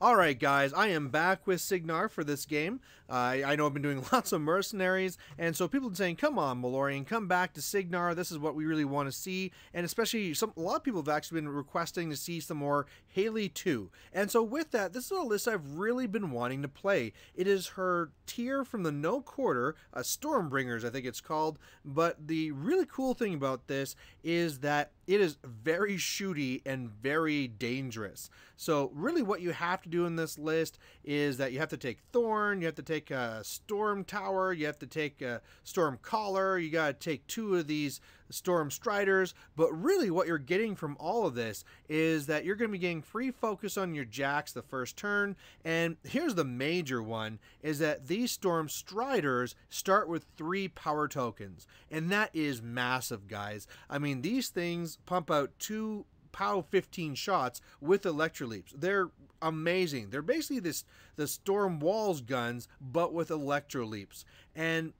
Alright guys, I am back with Signar for this game. I know I've been doing lots of mercenaries, and so people are saying, come on Malorian, come back to Signar, this is what we really want to see, and especially a lot of people have actually been requesting to see some more Haley2. And so with that, this is a list I've really been wanting to play. It is her tier from the No Quarter, Stormbringers I think it's called, but the really cool thing about this is that it is very shooty and very dangerous. So really what you have to do in this list is that you have to take Thorn, you have to take a Storm Tower, you have to take a Storm Collar, you gotta take 2 of these Storm Striders, but really what you're getting from all of this is that you're going to be getting free focus on your jacks the first turn, and here's the major one, is that these Storm Striders start with 3 power tokens, and that is massive, guys. I mean, these things pump out 2 POW 15 shots with Electroleaps. They're amazing. They're basically the Storm Walls guns, but with Electroleaps. And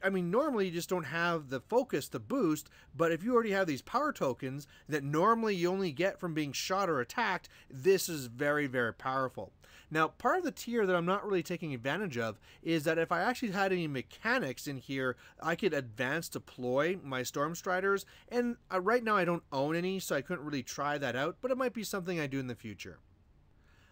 I mean, normally you just don't have the focus to boost, but if you already have these power tokens that normally you only get from being shot or attacked, this is very, very powerful. Now, part of the tier that I'm not really taking advantage of is that if I actually had any mechanics in here, I could advance deploy my Storm Striders, and right now I don't own any, so I couldn't really try that out, but it might be something I do in the future.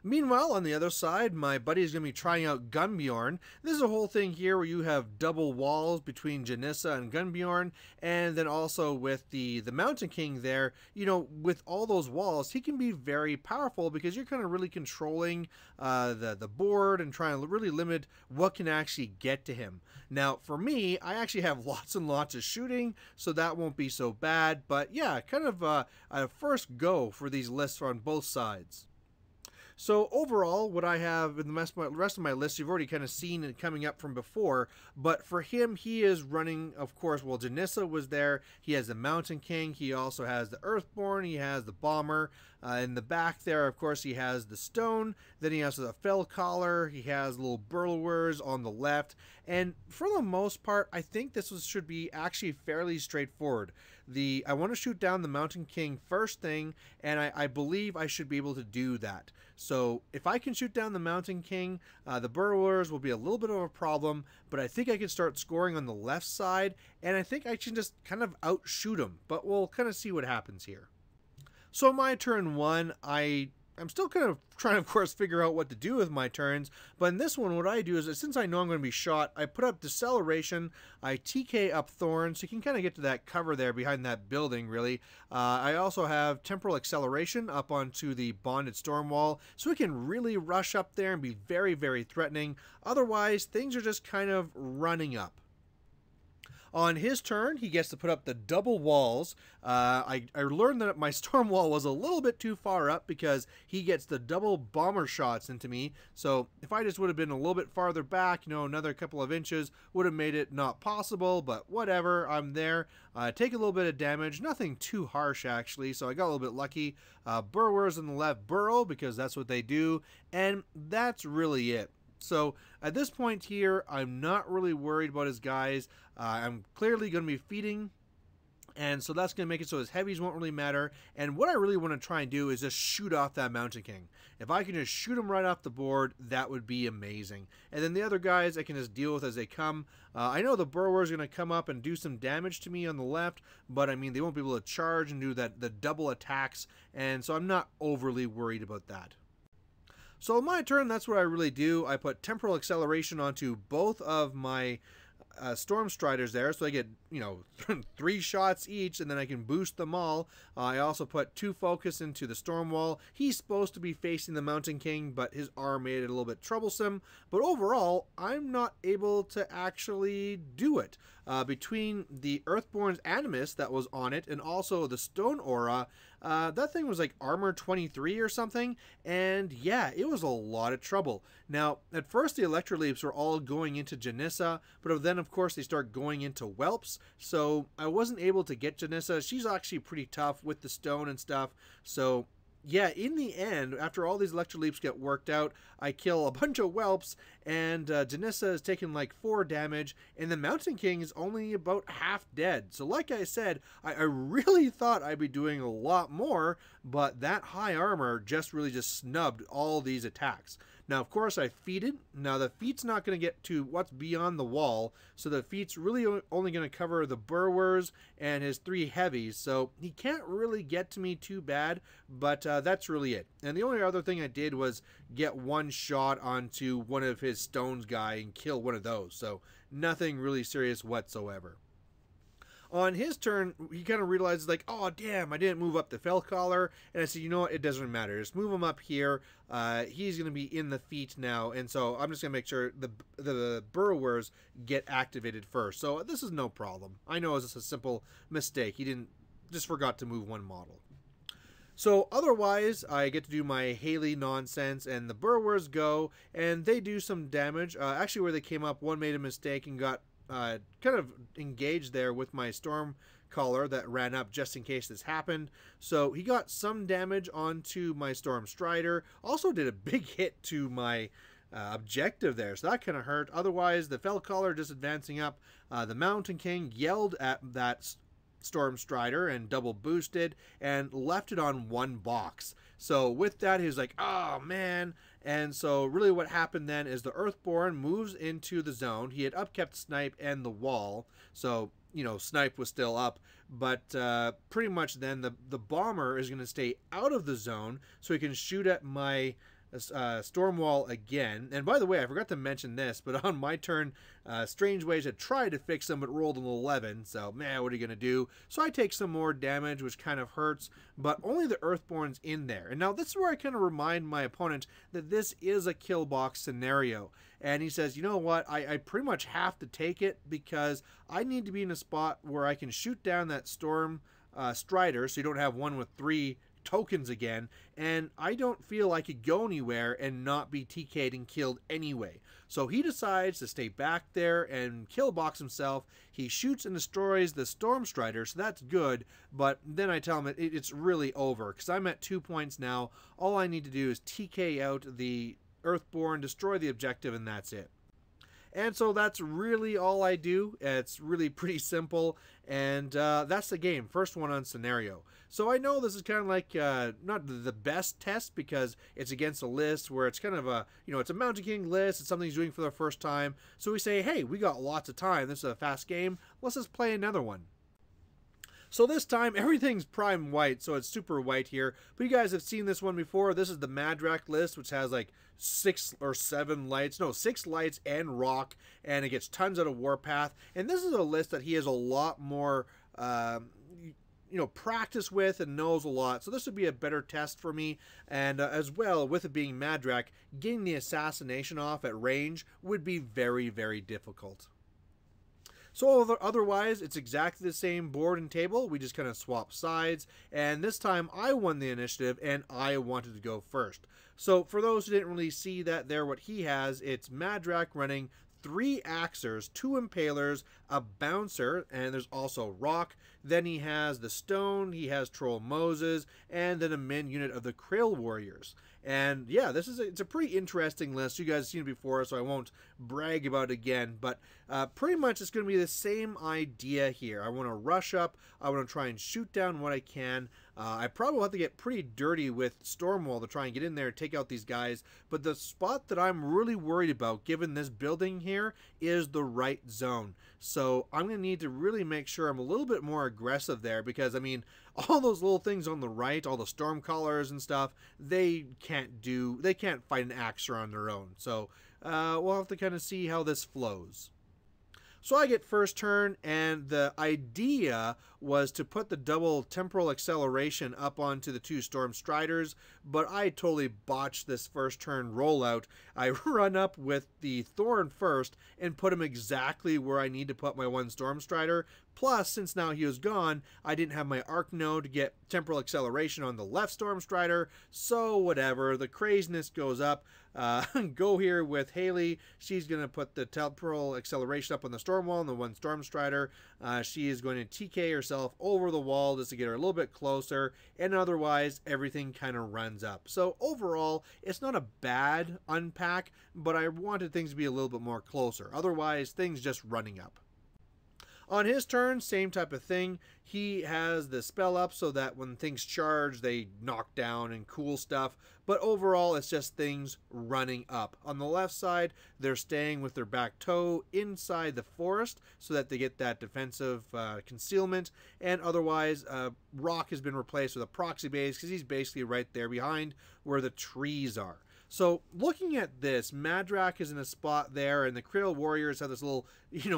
Meanwhile, on the other side, my buddy is going to be trying out Gunbjorn. This is a whole thing here where you have double walls between Janissa and Gunbjorn, and then also with the Mountain King there, you know, with all those walls, he can be very powerful because you're kind of really controlling the board and trying to really limit what can actually get to him. Now, for me, I actually have lots and lots of shooting, so that won't be so bad, but yeah, kind of a first go for these lists on both sides. So overall, what I have in the rest of my list, you've already kind of seen it coming up from before, but for him, he is running, of course, well, Janissa was there, he has the Mountain King, he also has the Earthborn, he has the Bomber, in the back there, of course, he has the Stone, then he has the Fell Collar, he has little Burrowers on the left, and for the most part, I think this should be actually fairly straightforward. I want to shoot down the Mountain King first thing, and I believe I should be able to do that. So if I can shoot down the Mountain King, the Burrowers will be a little bit of a problem, but I think I can start scoring on the left side, and I think I can just kind of outshoot him, but we'll kind of see what happens here. So my turn 1, I'm still kind of trying to, of course, figure out what to do with my turns, but in this one, what I do is, since I know I'm going to be shot, I put up Deceleration, I TK up Thorn, so you can kind of get to that cover there behind that building, really. I also have Temporal Acceleration up onto the Bonded Storm Wall, so we can really rush up there and be very, very threatening. Otherwise, things are just kind of running up. On his turn, he gets to put up the double walls. I learned that my storm wall was a little bit too far up because he gets the double bomber shots into me. So if I just would have been a little bit farther back, you know, another couple of inches would have made it not possible, but whatever, I'm there. Take a little bit of damage, nothing too harsh actually, so I got a little bit lucky. Burrowers on the left burrow because that's what they do, and that's really it. So at this point here, I'm not really worried about his guys. I'm clearly going to be feeding, and so that's going to make it so his heavies won't really matter. And what I really want to try and do is just shoot off that Mountain King. If I can just shoot him right off the board, that would be amazing. And then the other guys I can just deal with as they come. I know the Burrower is going to come up and do some damage to me on the left, but I mean, they won't be able to charge and do the double attacks, and so I'm not overly worried about that. So on my turn, that's what I really do. I put Temporal Acceleration onto both of my Storm Striders there, so I get, you know, 3 shots each, and then I can boost them all. I also put 2 focus into the Storm Wall. He's supposed to be facing the Mountain King, but his arm made it a little bit troublesome. But overall, I'm not able to actually do it. Between the Earthborn's Animus that was on it, and also the Stone Aura, that thing was like armor 23 or something, and yeah, it was a lot of trouble. Now, at first the Electroleaps were all going into Janissa, but then of course they start going into Whelps, so I wasn't able to get Janissa. She's actually pretty tough with the stone and stuff, so yeah, in the end, after all these electro leaps get worked out, I kill a bunch of whelps, and Janissa is taking like 4 damage, and the Mountain King is only about half dead. So like I said, I really thought I'd be doing a lot more, but that high armor really just snubbed all these attacks. Now, of course, I feated. Now, the feat's not going to get to what's beyond the wall, so the feat's really only going to cover the burrowers and his 3 heavies, so he can't really get to me too bad, but that's really it. And the only other thing I did was get 1 shot onto one of his stones guy and kill one of those, so nothing really serious whatsoever. On his turn, he kind of realizes, like, oh, damn, I didn't move up the fell collar. And I said, you know what, it doesn't matter. Just move him up here. He's going to be in the feet now. And so I'm just going to make sure the burrowers get activated first. So this is no problem. I know it's just a simple mistake. He just forgot to move 1 model. So otherwise, I get to do my Haley nonsense, and the burrowers go, and they do some damage. Actually, where they came up, one made a mistake and got kind of engaged there with my storm caller that ran up just in case this happened. So he got some damage onto my storm strider. Also did a big hit to my objective there, so that kind of hurt. Otherwise, the fell caller just advancing up. The Mountain King yelled at that storm strider and double boosted and left it on 1 box. So with that, he was like, oh man. And so really what happened then is the Earthborn moves into the zone. He had upkept Snipe and the wall, so you know, Snipe was still up, but pretty much then the bomber is going to stay out of the zone so he can shoot at my storm wall again. And by the way, I forgot to mention this, but on my turn, Strange Ways had tried to fix them but rolled an 11, so man, what are you gonna do? So I take some more damage, which kind of hurts, but only the Earthborn's in there. And now this is where I kind of remind my opponent that this is a kill box scenario, and he says, you know what, I pretty much have to take it because I need to be in a spot where I can shoot down that storm strider, so you don't have one with 3 tokens again, and I don't feel I could go anywhere and not be TK'd and killed anyway. So he decides to stay back there and kill box himself. He shoots and destroys the storm strider, so that's good, but then I tell him it's really over because I'm at 2 points now. All I need to do is TK out the Earthborn, destroy the objective, and that's it. And so that's really all I do. It's really pretty simple, and that's the game. First one on scenario. So I know this is kind of like not the best test because it's against a list where it's kind of a, you know, it's a Mountain King list. It's something he's doing for the first time. So we say, hey, we got lots of time. This is a fast game. Let's just play another one. So this time, everything's prime white, so it's super white here. But you guys have seen this one before. This is the Madrak list, which has like 6 or 7 lights. No, 6 lights and rock, and it gets tons out of Warpath. And this is a list that he has a lot more, you know, practice with and knows a lot. So this would be a better test for me. And as well, with it being Madrak, getting the assassination off at range would be very, very difficult. So otherwise, it's exactly the same board and table. We just kind of swap sides. And this time, I won the initiative, and I wanted to go first. So for those who didn't really see that there, what he has, it's Madrak running 3 Axers, 2 Impalers, a Bouncer, and there's also Rock. Then he has the Stone, he has Troll Moses, and then a min unit of the Krill Warriors. And yeah, it's a pretty interesting list. You guys have seen it before, so I won't brag about it again. But pretty much it's going to be the same idea here. I want to rush up. I want to try and shoot down what I can. I probably will have to get pretty dirty with Stormwall to try and get in there and take out these guys. But the spot that I'm really worried about, given this building here, is the right zone. So I'm going to need to really make sure I'm a little bit more aggressive there because, I mean, all those little things on the right, all the storm callers and stuff, they can't fight an Axer on their own. So we'll have to kind of see how this flows. So I get first turn, and the idea was to put the double temporal acceleration up onto the 2 Storm Striders, but I totally botched this first turn rollout. I run up with the Thorn first and put him exactly where I need to put my 1 Storm Strider. Plus, since now he was gone, I didn't have my arc node to get temporal acceleration on the left Storm Strider, so whatever, the craziness goes up. Go here with Haley. She's going to put the temporal acceleration up on the Storm Wall and the 1 Storm Strider. She is going to TK herself myself over the wall just to get her a little bit closer, and otherwise everything kind of runs up. So overall, it's not a bad unpack, but I wanted things to be a little bit more closer. Otherwise, things just running up. On his turn, same type of thing. He has the spell up so that when things charge, they knock down and cool stuff. But overall, it's just things running up. On the left side, they're staying with their back toe inside the forest so that they get that defensive concealment. And otherwise, Rock has been replaced with a proxy base because he's basically right there behind where the trees are. So looking at this, Madrak is in a spot there, and the Krill Warriors have this little,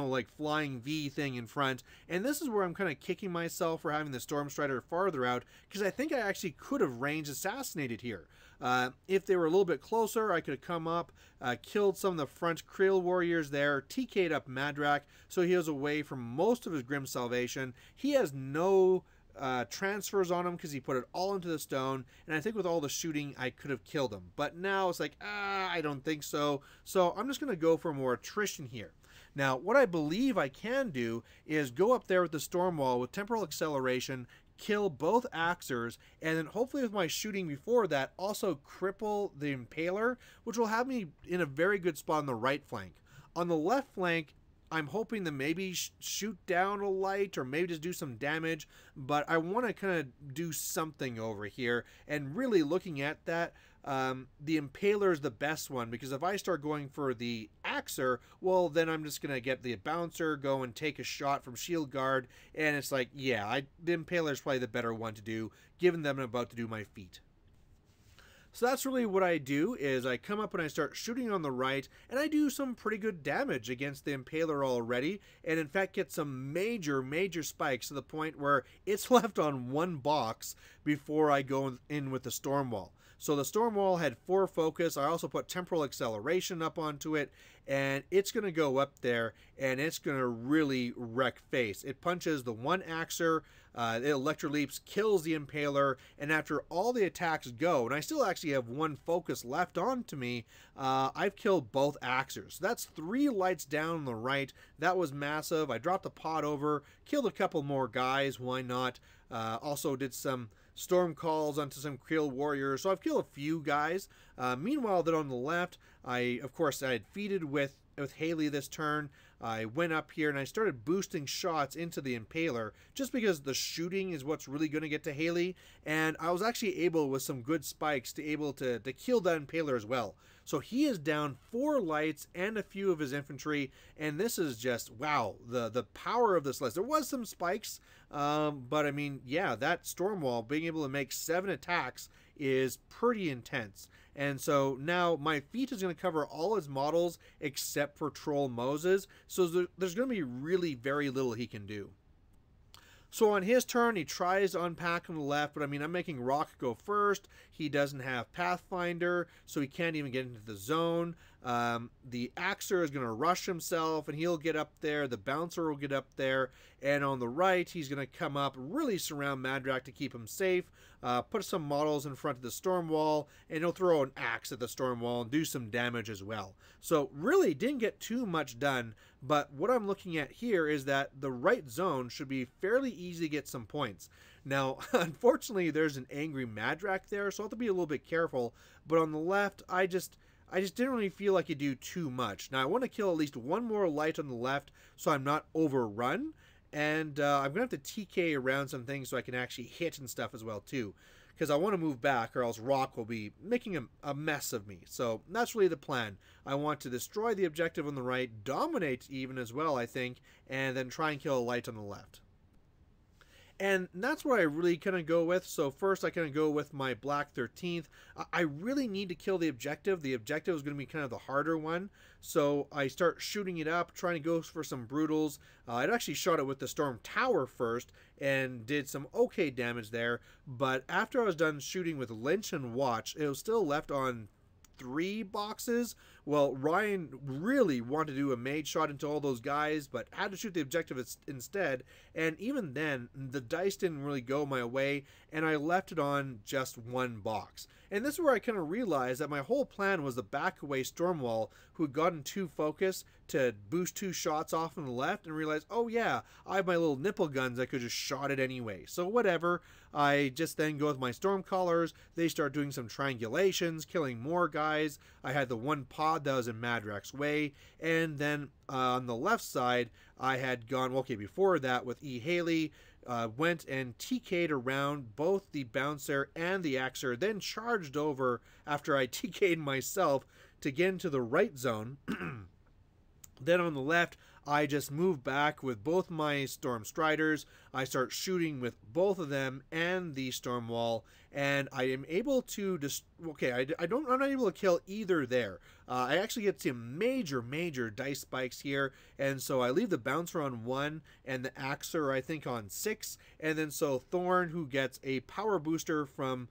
like flying V thing in front. And this is where I'm kind of kicking myself for having the Storm Strider farther out, because I think I actually could have range assassinated here. If they were a little bit closer, I could have come up, killed some of the front Krill Warriors there, TK'd up Madrak, so he was away from most of his Grim Salvation. He has no transfers on him because he put it all into the stone, and I think with all the shooting I could have killed him, but now it's like I don't think so, so I'm just gonna go for more attrition here. Now what I believe I can do is go up there with the storm wall with temporal acceleration, kill both Axers, and then hopefully with my shooting before that also cripple the Impaler, which will have me in a very good spot on the right flank. On the left flank, I'm hoping to maybe shoot down a light or maybe just do some damage, but I want to kind of do something over here. And really looking at that, the Impaler is the best one, because if I start going for the Axer, well, then I'm just going to get the Bouncer, go and take a shot from Shield Guard, and it's like, yeah, the Impaler is probably the better one to do, given that I'm about to do my feat. So that's really what I do, is I come up and I start shooting on the right, and I do some pretty good damage against the Impaler already, and in fact get some major spikes to the point where it's left on one box before I go in with the Storm Wall. So the Storm Wall had 4 focus. I also put temporal acceleration up onto it, and it's going to go up there, and it's going to really wreck face. It punches the one Axer, it electroleaps, kills the Impaler, and after all the attacks go, and I still actually have 1 focus left onto me, I've killed both Axers. So that's 3 lights down on the right. That was massive. I dropped the pot over, killed a couple more guys, why not? Also did some storm calls onto some Krill Warriors, so I've killed a few guys. Meanwhile, then on the left, of course, I had feeded with Haley this turn. I went up here and I started boosting shots into the Impaler just because the shooting is what's really going to get to Haley, and I was actually able, with some good spikes, to kill that Impaler as well. So he is down 4 lights and a few of his infantry, and this is just, wow, the power of this list. There was some spikes, but I mean, yeah, that Storm Wall, being able to make 7 attacks is pretty intense. And so now my feat is going to cover all his models except for Troll Moses, so there's going to be really very little he can do. So on his turn, he tries to unpack on the left, but I mean, I'm making Rock go first. He doesn't have Pathfinder, so he can't even get into the zone. The Axer is going to rush himself, and he'll get up there. The Bouncer will get up there. And on the right, he's going to come up, really surround Madrak to keep him safe, put some models in front of the Storm Wall, and he'll throw an axe at the Storm Wall and do some damage as well. So really didn't get too much done, but what I'm looking at here is that the right zone should be fairly easy to get some points. Now, unfortunately, there's an angry Madrak there, so I'll have to be a little bit careful. But on the left, I just didn't really feel like it do too much. Now, I want to kill at least 1 more light on the left so I'm not overrun. And I'm going to have to TK around some things so I can actually hit and stuff as well, too. Because I want to move back, or else Rock will be making a mess of me. So that's really the plan. I want to destroy the objective on the right, dominate even as well, I think, and then try and kill a light on the left. And that's what I really kind of go with. So first I kind of go with my Black 13th. I really need to kill the objective. The objective is going to be kind of the harder one. So I start shooting it up, trying to go for some brutals. I'd actually shot it with the Storm Tower first and did some okay damage there. But after I was done shooting with Lynch and Watch, it was still left on 3 boxes, Well, Ryan really wanted to do a mage shot into all those guys, but had to shoot the objective instead. And even then, the dice didn't really go my way, and I left it on just one box. And this is where I kind of realized that my whole plan was to back away Stormwall, who had gotten too focused, to boost 2 shots off on the left, and realize, oh yeah, I have my little nipple guns, I could just shot it anyway. So whatever, I just then go with my Stormcallers. They start doing some triangulations, killing more guys. I had the one pod that was in Madrak's way, and then on the left side, I had gone, okay, before that with Haley, went and TK'd around both the Bouncer and the Axer, then charged over after I TK'd myself to get into the right zone. Then on the left, I just move back with both my Storm Striders. I start shooting with both of them and the Storm Wall, and I am able to just I'm not able to kill either there. I actually get some major dice spikes here, and so I leave the Bouncer on 1 and the Axer I think on 6, and then so Thorn, who gets a power booster from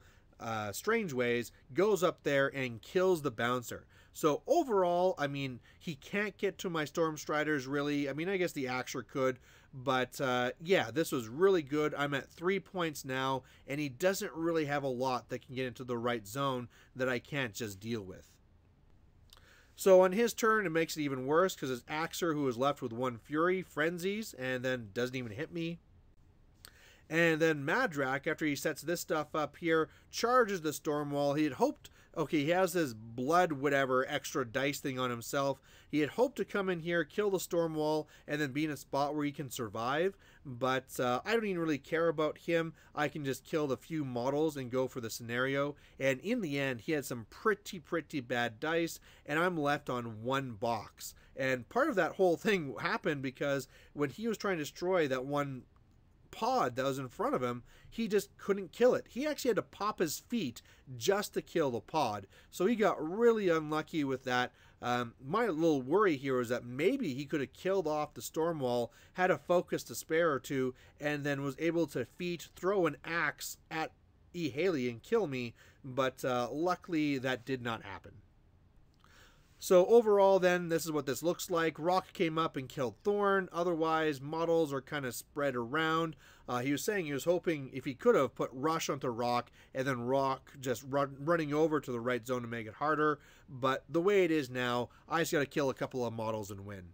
Strange Ways, goes up there and kills the Bouncer. So overall, I mean, he can't get to my Storm Striders really. I mean, I guess the Axer could, but yeah, this was really good. I'm at 3 points now, and he doesn't really have a lot that can get into the right zone that I can't just deal with. So on his turn, it makes it even worse because his Axer, who is left with 1 Fury, frenzies and then doesn't even hit me. And then Madrak, after he sets this stuff up here, charges the Stormwall. He had hoped, okay, he has this blood whatever extra dice thing on himself. He had hoped to come in here, kill the Stormwall, and then be in a spot where he can survive. But I don't even really care about him. I can just kill the few models and go for the scenario. And in the end, he had some pretty bad dice, and I'm left on 1 box. And part of that whole thing happened because when he was trying to destroy that one pod that was in front of him, he just couldn't kill it. He actually had to pop his feet just to kill the pod. So he got really unlucky with that. My little worry here is that maybe he could have killed off the Stormwall, had a focus to spare or 2, and then was able to throw an axe at Haley and kill me, but luckily that did not happen. So overall then, this is what this looks like. Rock came up and killed Thorn. Otherwise, models are kind of spread around. He was saying he was hoping if he could have put Rush onto Rock and then Rock just running over to the right zone to make it harder. But the way it is now, I just got to kill a couple of models and win.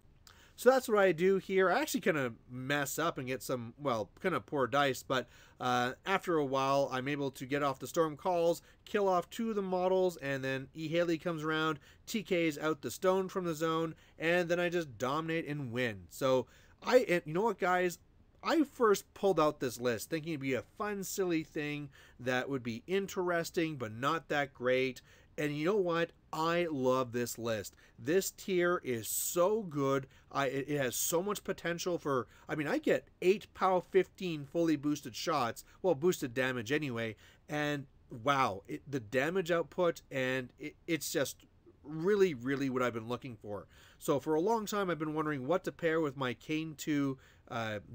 So that's what I do here. I actually kind of mess up and get some, well, kind of poor dice, but after a while, I'm able to get off the Storm Calls, kill off 2 of the models, and then Haley comes around, TKs out the stone from the zone, and then I just dominate and win. So, you know what, guys? I first pulled out this list thinking it'd be a fun, silly thing that would be interesting, but not that great. And you know what? I love this list. This tier is so good. It has so much potential for, I mean, I get 8 POW 15 fully boosted shots, well, boosted damage anyway, and wow, the damage output, and it's just really what I've been looking for. So for a long time, I've been wondering what to pair with my Kane 2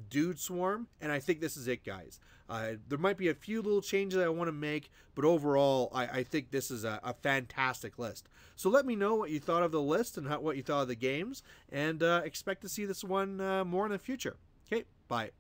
Dude Swarm, and I think this is it, guys. There might be a few little changes I want to make, but overall, I think this is a fantastic list. So let me know what you thought of the list and what you thought of the games, and expect to see this one more in the future. Okay, bye.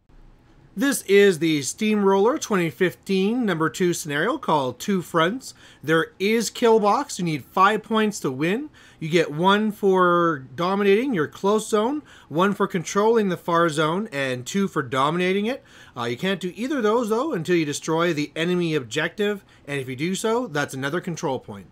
This is the Steamroller 2015 number 2 scenario called Two Fronts. There is kill box. You need 5 points to win. You get 1 for dominating your close zone, 1 for controlling the far zone, and 2 for dominating it. You can't do either of those though until you destroy the enemy objective, and if you do so, that's another control point.